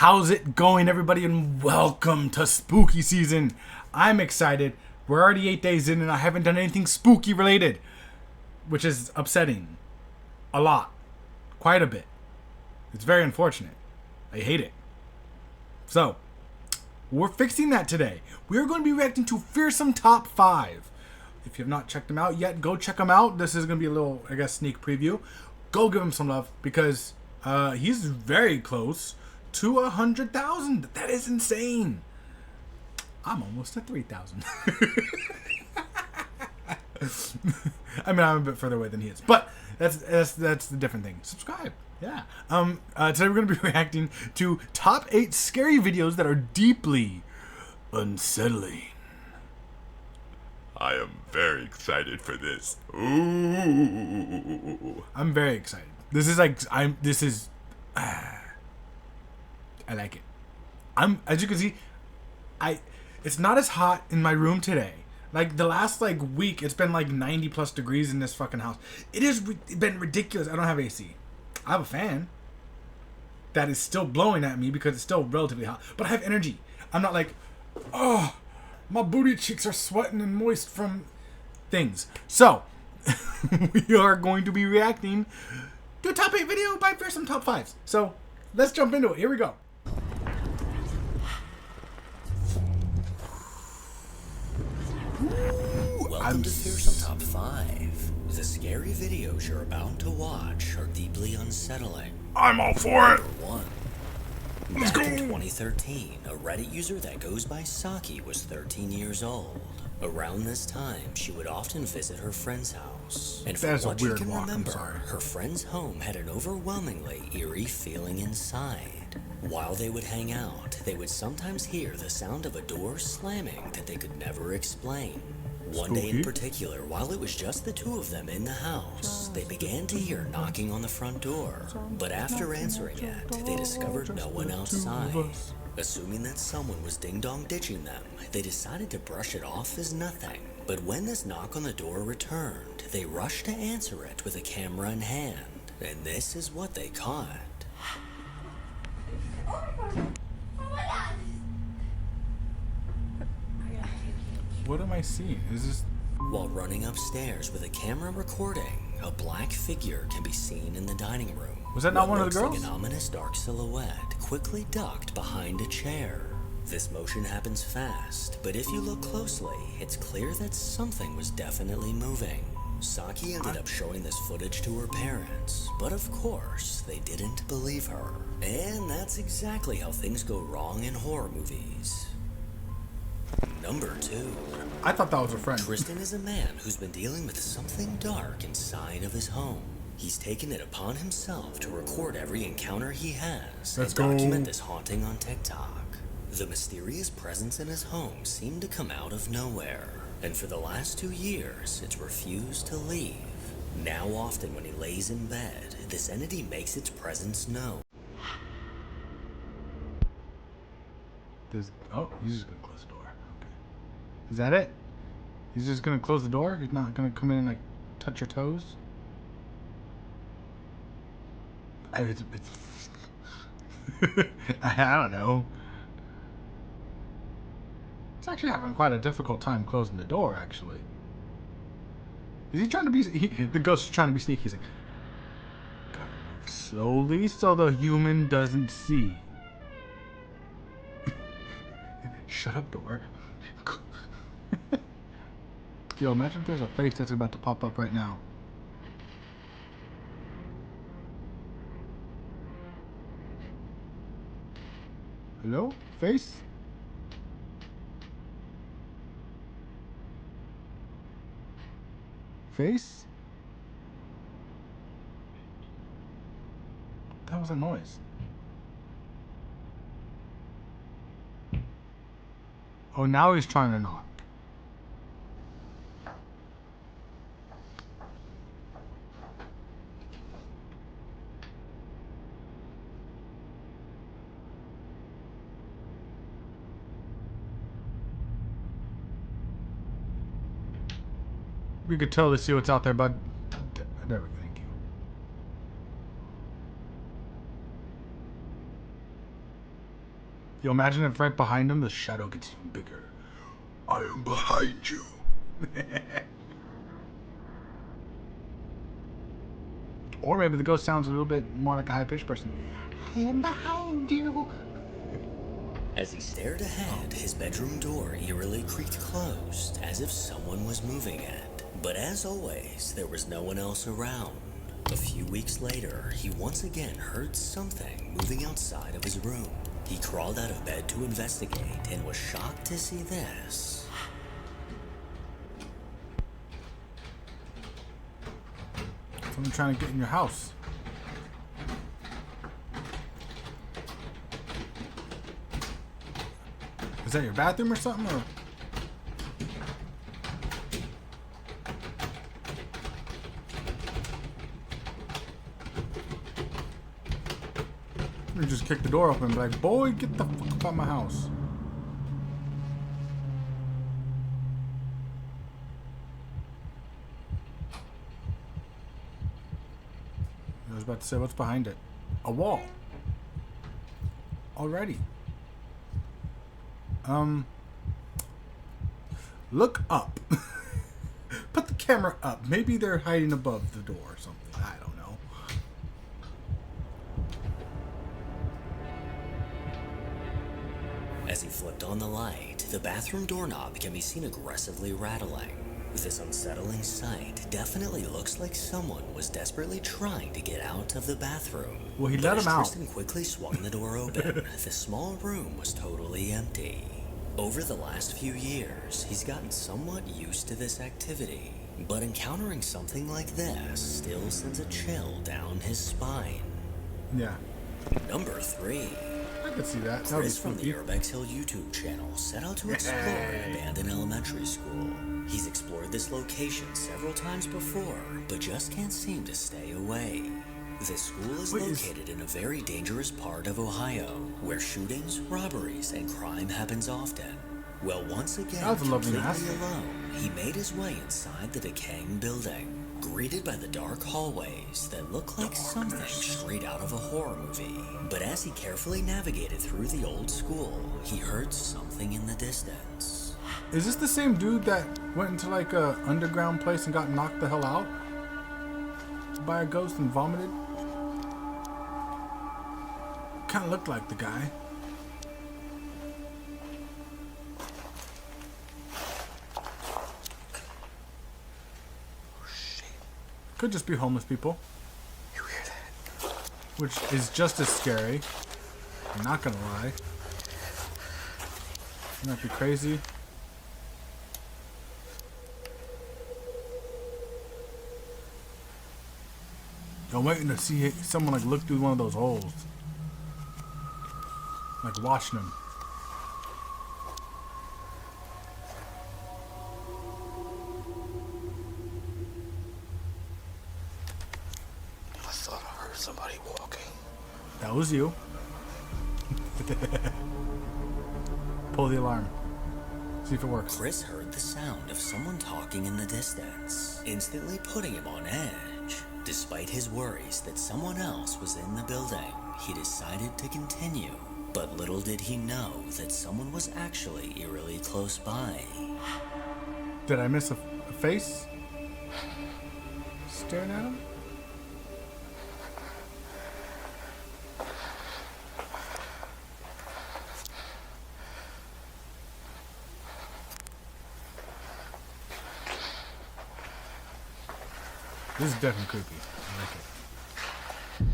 How's it going, everybody, and welcome to spooky season. I'm excited. We're already 8 days in and I haven't done anything spooky related, which is upsetting. A lot. Quite a bit. It's very unfortunate. I hate it. So, we're fixing that today. We're going to be reacting to Fearsome Top 5. If you have not checked them out yet, go check them out. This is going to be a little, sneak preview. Go give him some love because he's very close to 100,000. That is insane. I'm almost at 3,000. I mean, I'm a bit further away than he is, but that's the different thing. Subscribe. Yeah. Today we're going to be reacting to top 8 scary videos that are deeply unsettling. I am very excited for this. Ooh. I'm very excited. I like it. As you can see, it's not as hot in my room today. Like the last week, it's been 90 plus degrees in this fucking house. It has been ridiculous. I don't have AC. I have a fan that is still blowing at me because it's still relatively hot. But I have energy. I'm not like, oh, my booty cheeks are sweating and moist from things. So, we are going to be reacting to a top 8 video by Fearsome Top 5s. So, let's jump into it. Here we go. Welcome to Fearsome Top 5. The scary videos you're about to watch are deeply unsettling. I'm all for it. Number 1. Let's Back go. in 2013, a Reddit user that goes by Saki was 13 years old. Around this time, she would often visit her friend's house. And from That's a what she weird can walk, I'm remember, sorry. her friend's home had an overwhelmingly eerie feeling inside. While they would hang out, they would sometimes hear the sound of a door slamming that they could never explain. One day in Spooky. particular, while it was just the two of them in the house, they began to hear knocking on the front door. But after answering it, they discovered no one outside. Assuming that someone was ding-dong ditching them, they decided to brush it off as nothing. But when this knock on the door returned, they rushed to answer it with a camera in hand. And this is what they caught. What am I seeing? Is this... While running upstairs with a camera recording, a black figure can be seen in the dining room. Was that not What one of the looks girls? like an ominous dark silhouette quickly ducked behind a chair. This motion happens fast, but if you look closely, it's clear that something was definitely moving. Saki ended up showing this footage to her parents, but of course, they didn't believe her. And that's exactly how things go wrong in horror movies. Number 2. I thought that was a friend. Tristan is a man who's been dealing with something dark inside of his home. He's taken it upon himself to record every encounter he has Let's and go. document this haunting on TikTok. The mysterious presence in his home seemed to come out of nowhere, and for the last 2 years, it's refused to leave. Now often when he lays in bed, this entity makes its presence known. Oh, he's just gonna close the door. Okay. Is that it? He's just gonna close the door? He's not gonna come in and touch your toes? It's I don't know. It's actually having quite a difficult time closing the door, actually. Is he trying to be... the ghost is trying to be sneaky. He's like... Gotta move slowly so the human doesn't see. Shut up, door. Yo, imagine if there's a face that's about to pop up right now. Hello? Face? Face? That was a noise. Oh, now he's trying to knock. We could totally see what's out there, bud. There we go. Thank you. You imagine if right behind him the shadow gets even bigger. I am behind you. Or maybe the ghost sounds a little bit more like a high-pitched person. I am behind you. As he stared ahead, his bedroom door eerily creaked closed, as if someone was moving it. But as always, there was no one else around. A few weeks later, he once again heard something moving outside of his room. He crawled out of bed to investigate and was shocked to see this. Someone trying to get in your house. Is that your bathroom or something? Or? You just kick the door open and be like, boy, get the fuck out of my house. I was about to say, what's behind it? A wall. Already. Look up. Put the camera up. Maybe they're hiding above the door or something. I don't know. As he flipped on the light, the bathroom doorknob can be seen aggressively rattling. This unsettling sight definitely looks like someone was desperately trying to get out of the bathroom. Well, he But let as him out. Tristan quickly swung the door open, the small room was totally empty. Over the last few years, he's gotten somewhat used to this activity, but encountering something like this still sends a chill down his spine. Yeah. Number 3. I could see that. That would be Chris from the spooky. Urbex Hill YouTube channel set out to explore an abandoned elementary school. He's explored this location several times before, but just can't seem to stay away. This school is located in a very dangerous part of Ohio, where shootings, robberies, and crime happens often. Well, once again, That was a lovely completely mask. alone, he made his way inside the decaying building, greeted by the dark hallways that look like something straight out of a horror movie. But as he carefully navigated through the old school, he heard something in the distance. Is this the same dude that went into like a underground place and got knocked the hell out by a ghost and vomited? Kind of looked like the guy. Could just be homeless people. You hear that? Which is just as scary. I'm not gonna lie. You might be crazy. I'm waiting to see someone like look through one of those holes. Like watching them. I thought I heard somebody walking. That was you. Pull the alarm. See if it works. Chris heard the sound of someone talking in the distance, instantly putting him on edge. Despite his worries that someone else was in the building, he decided to continue. But little did he know that someone was actually eerily close by. Did I miss a face? Staring at him? This is definitely creepy. I like it.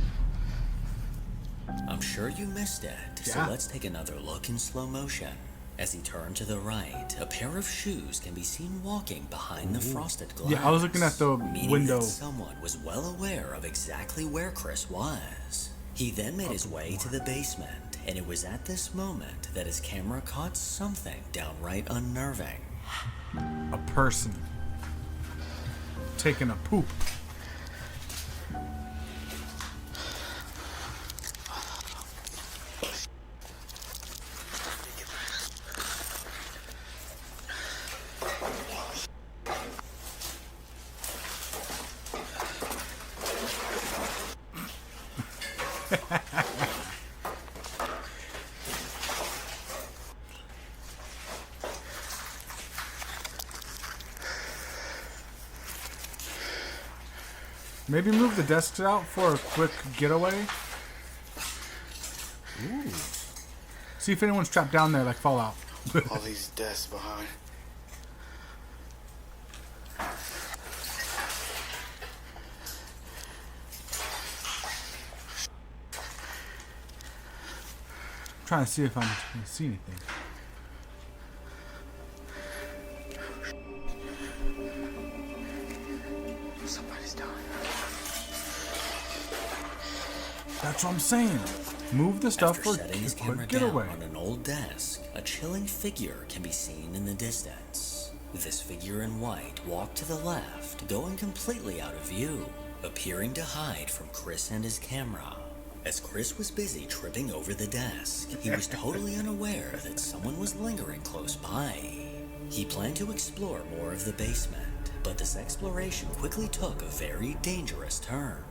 I'm sure you missed it, so Yeah. let's take another look in slow motion. As he turned to the right, a pair of shoes can be seen walking behind the frosted glass. Yeah, I was looking at the meaning window. that someone was well aware of exactly where Chris was. He then made his way to the basement, and it was at this moment that his camera caught something downright unnerving. A person taking a poop. Maybe move the desks out for a quick getaway. Ooh. See if anyone's trapped down there like Fallout. All these desks behind. I'm trying to see if I can see anything. Somebody's down here. That's what I'm saying. Move the stuff After for setting his a camera quick down getaway. on an old desk, a chilling figure can be seen in the distance. This figure in white walked to the left, going completely out of view, appearing to hide from Chris and his camera. As Chris was busy tripping over the desk, he was totally unaware that someone was lingering close by. He planned to explore more of the basement, but this exploration quickly took a very dangerous turn.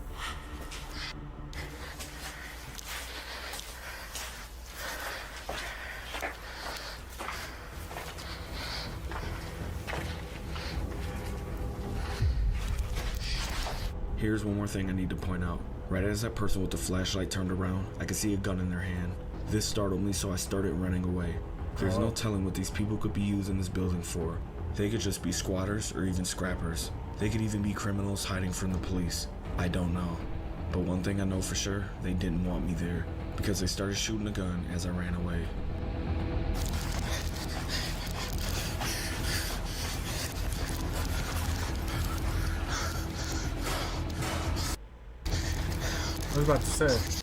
Here's one more thing I need to point out. Right as that person with the flashlight turned around, I could see a gun in their hand. This startled me, so I started running away. There's no telling what these people could be using this building for. They could just be squatters or even scrappers. They could even be criminals hiding from the police. I don't know. But one thing I know for sure, they didn't want me there, because they started shooting a gun as I ran away. I was about to say.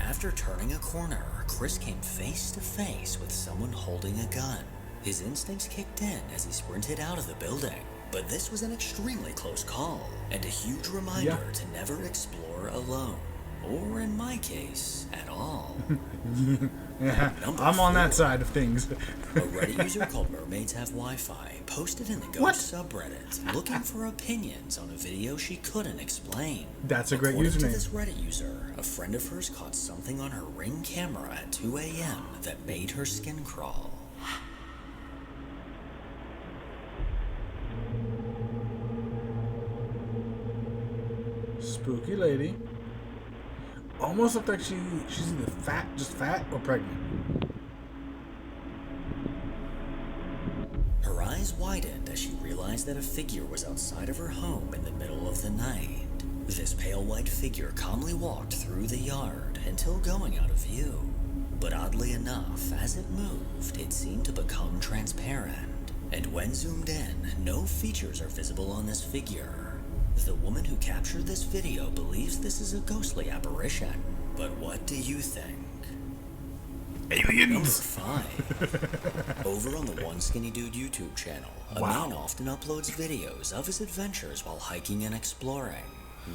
After turning a corner, Chris came face to face with someone holding a gun. His instincts kicked in as he sprinted out of the building, but this was an extremely close call and a huge reminder to never explore alone, or in my case, at all. Yeah, Number I'm on that 4. side of things. A Reddit user called Mermaids Have Wi-Fi posted in the Ghost subreddit looking for opinions on a video she couldn't explain. That's a great According to username. this Reddit user, a friend of hers caught something on her Ring camera at 2 a.m. that made her skin crawl. Spooky lady. Almost looked like she's either just fat or pregnant. Her eyes widened as she realized that a figure was outside of her home in the middle of the night. This pale white figure calmly walked through the yard until going out of view. But oddly enough, as it moved, it seemed to become transparent. And when zoomed in, no features are visible on this figure. The woman who captured this video believes this is a ghostly apparition. But what do you think? Aliens! Number 5. Over on the One Skinny Dude YouTube channel, a man often uploads videos of his adventures while hiking and exploring.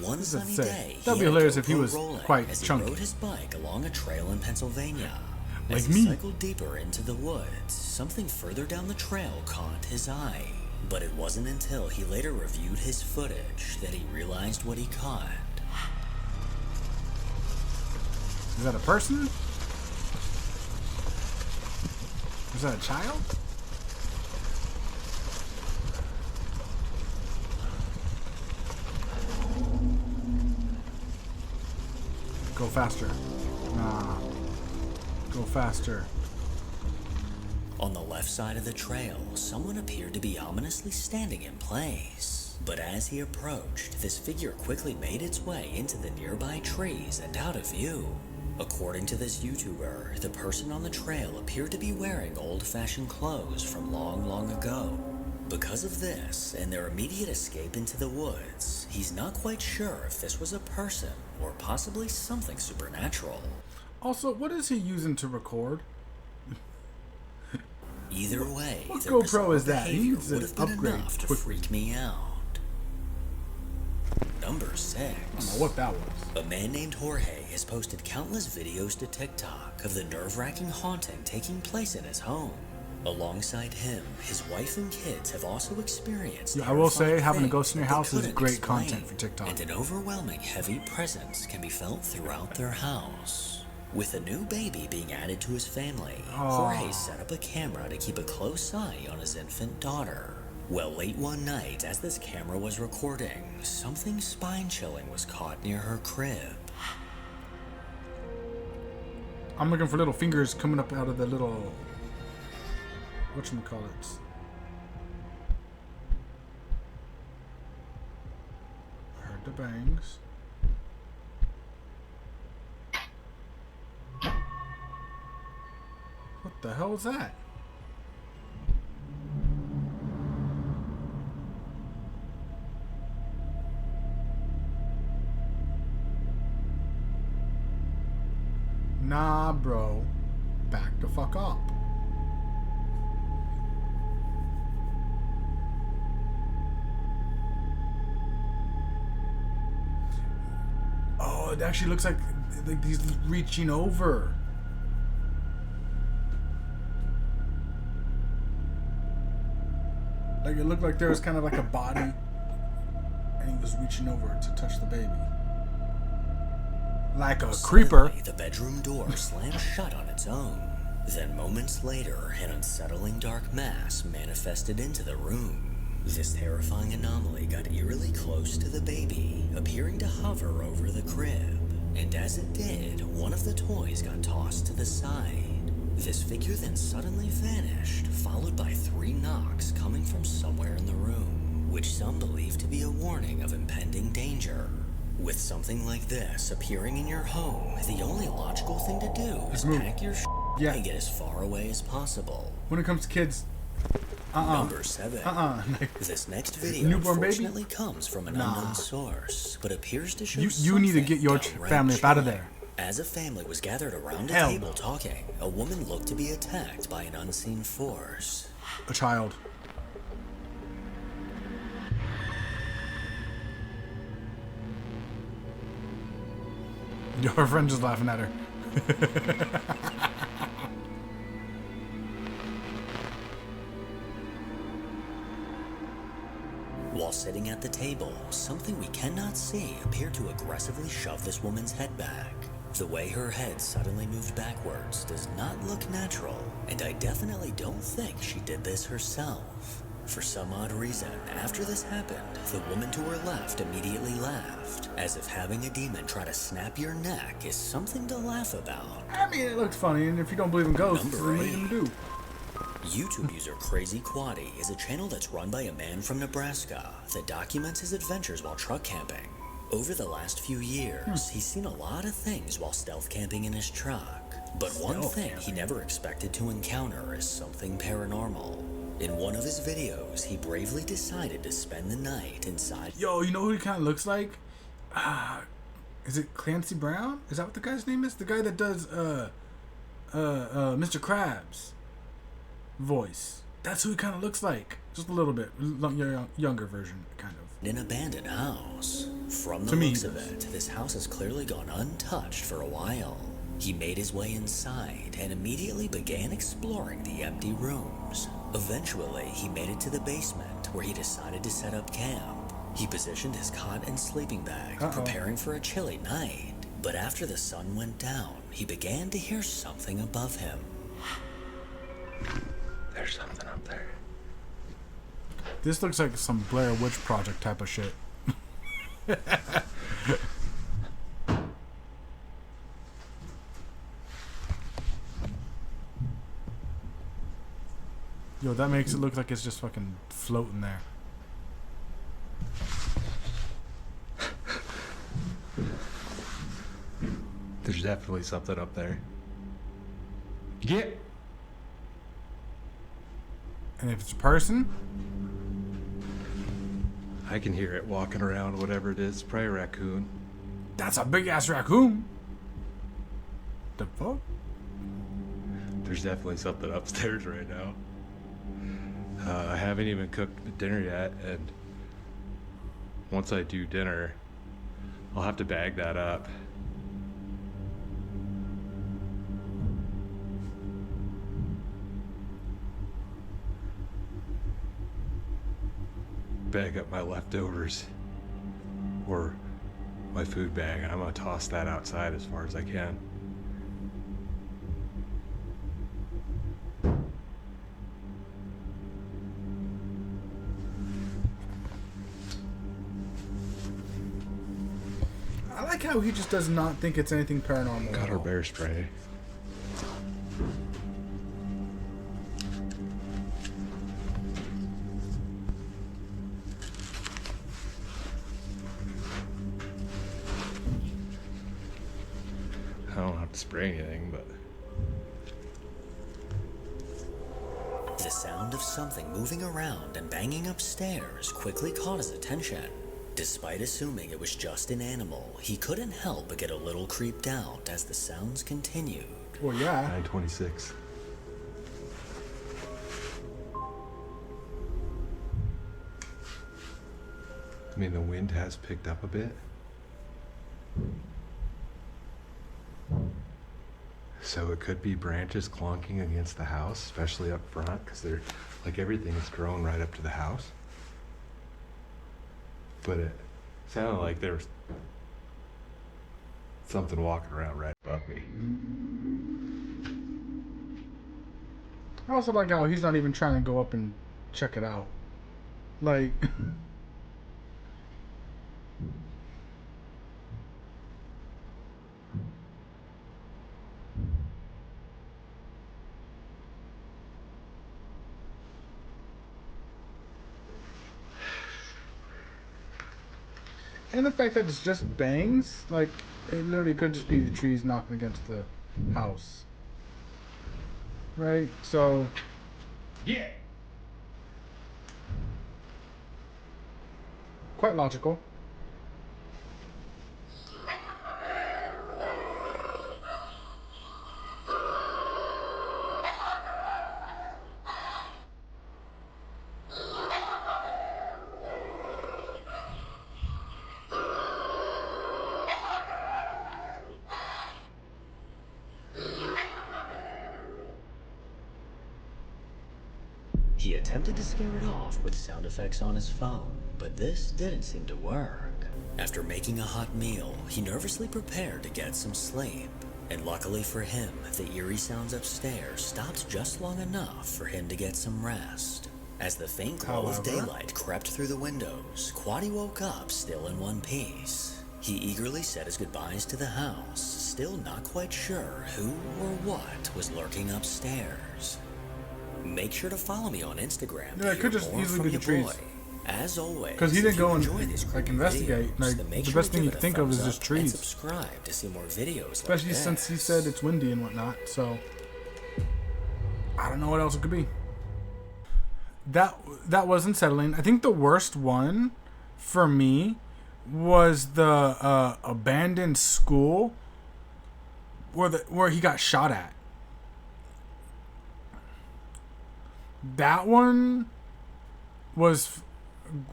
One sunny day, that'd be he had hilarious if he GoPro was rolling quite as chunky. he rode his bike along a trail in Pennsylvania. Like As he me. cycled deeper into the woods, something further down the trail caught his eye. But it wasn't until he later reviewed his footage that he realized what he caught. Is that a person? Is that a child? Go faster. Nah. Go faster. On the left side of the trail, someone appeared to be ominously standing in place. But as he approached, this figure quickly made its way into the nearby trees and out of view. According to this YouTuber, the person on the trail appeared to be wearing old-fashioned clothes from long ago. Because of this, and their immediate escape into the woods, he's not quite sure if this was a person or possibly something supernatural. Also, what is he using to record? Either way, What their GoPro bizarre is that? He behavior needs would an have been upgrade enough to quickly. freak me out. Number 6. I don't know what that was. A man named Jorge has posted countless videos to TikTok of the nerve-wracking haunting taking place in his home. Alongside him, his wife and kids have also experienced Yeah, I will say, terrifying having a ghost in things your that house they is couldn't great explain, content for TikTok. And an overwhelming heavy presence can be felt throughout their house. With a new baby being added to his family, Jorge set up a camera to keep a close eye on his infant daughter. Well, late one night, as this camera was recording, something spine-chilling was caught near her crib. I'm looking for little fingers coming up out of the little... whatchamacallits. I heard the bangs. What the hell is that? Nah, bro. Back the fuck up. Oh, it actually looks like he's reaching over. Like it looked like there was kind of like a body and he was reaching over to touch the baby. Like a creeper. Suddenly, the bedroom door slammed shut on its own. Then moments later, an unsettling dark mass manifested into the room. This terrifying anomaly got eerily close to the baby, appearing to hover over the crib. And as it did, one of the toys got tossed to the side. This figure then suddenly vanished, followed by 3 knocks coming from somewhere in the room, which some believe to be a warning of impending danger. With something like this appearing in your home, the only logical thing to do is pack your and get as far away as possible. When it comes to kids, Number 7. This next video newborn unfortunately baby? comes from an unknown source, but appears to show You need to get your family up out of there. As a family was gathered around a Hell table no. talking, a woman looked to be attacked by an unseen force. A child. Her friend just laughing at her. While sitting at the table, something we cannot see appeared to aggressively shove this woman's head back. The way her head suddenly moved backwards does not look natural, and I definitely don't think she did this herself. For some odd reason, after this happened, the woman to her left immediately laughed, as if having a demon try to snap your neck is something to laugh about. I mean, it looks funny, and if you don't believe in ghosts, Number then what are you 8. gonna do? YouTube user Crazy Quaddy is a channel that's run by a man from Nebraska that documents his adventures while truck camping. Over the last few years, he's seen a lot of things while stealth camping in his truck. But one thing he never expected to encounter is something paranormal. In one of his videos, he bravely decided to spend the night inside. Yo, you know who he kind of looks like? Is it Clancy Brown? Is that what the guy's name is? The guy that does Mr. Krabs voice. That's who he kind of looks like. Just a little bit. Younger version, kind of. An abandoned house. From the looks of it, this house has clearly gone untouched for a while. He made his way inside and immediately began exploring the empty rooms. Eventually, he made it to the basement where he decided to set up camp. He positioned his cot and sleeping bag, preparing for a chilly night. But after the sun went down, he began to hear something above him. There's something up there. This looks like some Blair Witch Project type of shit. Yo, that makes it look like it's just fucking floating there. There's definitely something up there. Yeah. And if it's a person, I can hear it walking around, whatever it is. Probably a raccoon. that's a big ass raccoon. The fuck? There's definitely something upstairs right now. I haven't even cooked dinner yet, and once I do dinner, I'll have to bag that up. Bag up my leftovers or my food bag, and I'm gonna toss that outside as far as I can. how he just does not think it's anything paranormal. Got at our all. bear spray. I don't have to spray anything, but The sound of something moving around and banging upstairs quickly caught his attention. Despite assuming it was just an animal, he couldn't help but get a little creeped out as the sounds continued. Well, yeah. 926. I mean, the wind has picked up a bit. So it could be branches clonking against the house, especially up front, because they're like everything is grown right up to the house. But it sounded like there was something walking around right above me. I also like how he's not even trying to go up and check it out. Like, and the fact that it's just bangs, like, it literally could just be the trees knocking against the house. Right? So, Yeah. quite logical. He attempted to scare it off with sound effects on his phone, but this didn't seem to work. After making a hot meal, he nervously prepared to get some sleep. And luckily for him, the eerie sounds upstairs stopped just long enough for him to get some rest. As the faint glow of However, daylight crept through the windows, Quaddy woke up still in one piece. He eagerly said his goodbyes to the house, still not quite sure who or what was lurking upstairs. Make sure to follow me on Instagram. Yeah, it could just easily be the trees. As always, Because he if didn't you go and enjoy these like creepy investigate. videos, Like then make the sure best to thing you give it a think of is thumbs just up and trees. subscribe to see more videos Especially like since he this. said it's windy and whatnot. So I don't know what else it could be. That was unsettling. I think the worst one for me was the abandoned school where he got shot at. That one was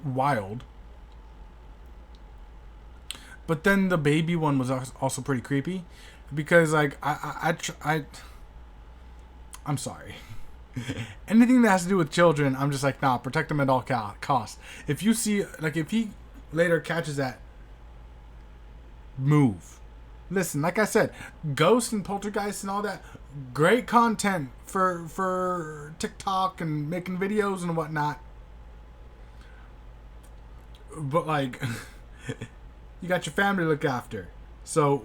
wild. But then the baby one was also pretty creepy because like I'm sorry. Anything that has to do with children, I'm just like, nah, protect them at all costs. If you see, like, if he later catches that, move. Listen, like I said, ghosts and poltergeists and all that, great content for TikTok and making videos and whatnot. But like, you got your family to look after, so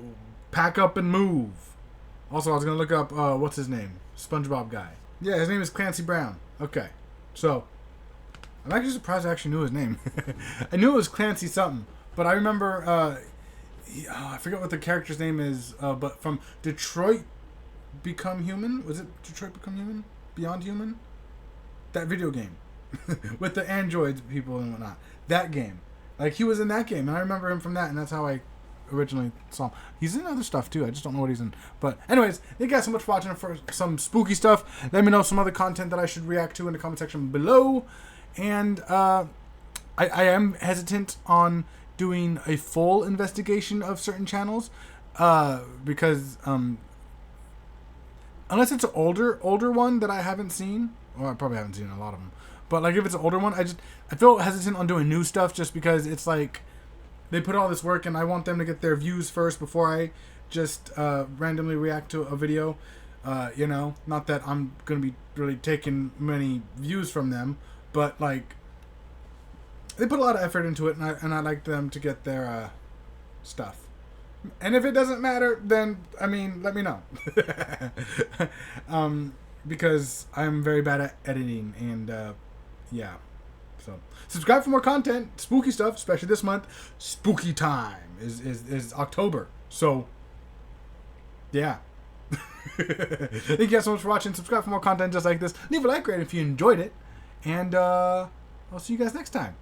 pack up and move. Also, I was gonna look up what's his name, SpongeBob guy. Yeah, his name is Clancy Brown. Okay, so I'm actually surprised I actually knew his name. I knew it was Clancy something, but I remember I forget what the character's name is. But from Detroit Become Human, was it Detroit Become Human? Beyond Human? That video game with the androids people and whatnot. That game, like he was in that game, and I remember him from that, and that's how I originally saw him. He's in other stuff too. I just don't know what he's in. But anyways, thank you guys so much for watching for some spooky stuff. Let me know some other content that I should react to in the comment section below. And I am hesitant on doing a full investigation of certain channels because unless it's an older one that I haven't seen, or I probably haven't seen a lot of them. But like if it's an older one, I feel hesitant on doing new stuff just because it's like they put all this work and I want them to get their views first before I just randomly react to a video. You know, not that I'm going to be really taking many views from them, but like they put a lot of effort into it, and I like them to get their stuff. And if it doesn't matter, then, I mean, let me know. Because I'm very bad at editing, and, yeah. So, subscribe for more content, spooky stuff, especially this month. Spooky time is October. So, yeah. Thank you guys so much for watching. Subscribe for more content just like this. Leave a like rate if you enjoyed it. And, I'll see you guys next time.